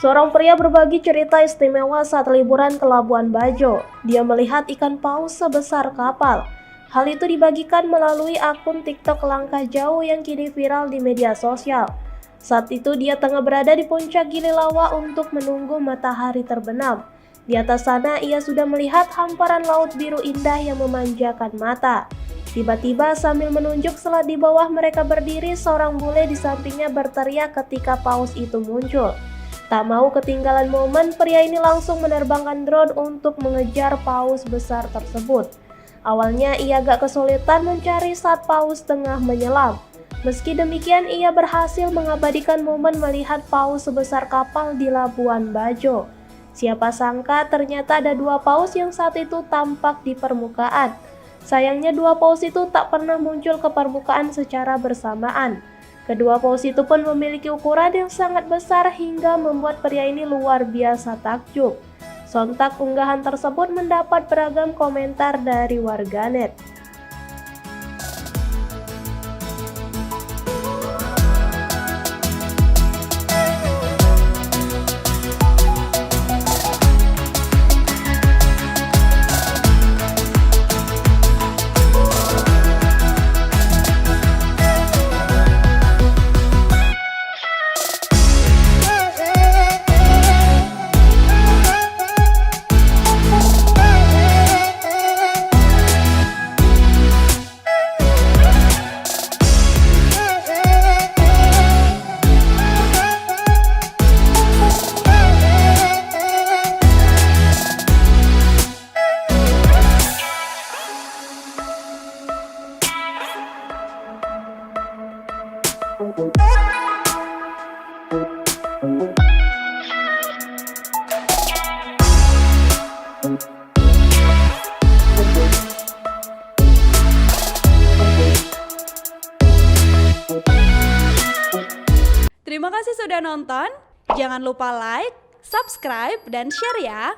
Seorang pria berbagi cerita istimewa saat liburan ke Labuan Bajo. Dia melihat ikan paus sebesar kapal. Hal itu dibagikan melalui akun TikTok Langkah Jauh yang kini viral di media sosial. Saat itu dia tengah berada di puncak Gili Lawa untuk menunggu matahari terbenam. Di atas sana ia sudah melihat hamparan laut biru indah yang memanjakan mata. Tiba-tiba sambil menunjuk selat di bawah mereka berdiri, seorang bule di sampingnya berteriak ketika paus itu muncul. Tak mau ketinggalan momen, pria ini langsung menerbangkan drone untuk mengejar paus besar tersebut. Awalnya ia agak kesulitan mencari saat paus tengah menyelam. Meski demikian, ia berhasil mengabadikan momen melihat paus sebesar kapal di Labuan Bajo. Siapa sangka ternyata ada dua paus yang saat itu tampak di permukaan. Sayangnya dua paus itu tak pernah muncul ke permukaan secara bersamaan. Kedua paus itu pun memiliki ukuran yang sangat besar hingga membuat pria ini luar biasa takjub. Sontak unggahan tersebut mendapat beragam komentar dari warganet. Terima kasih sudah nonton. Jangan lupa like, subscribe, dan share ya.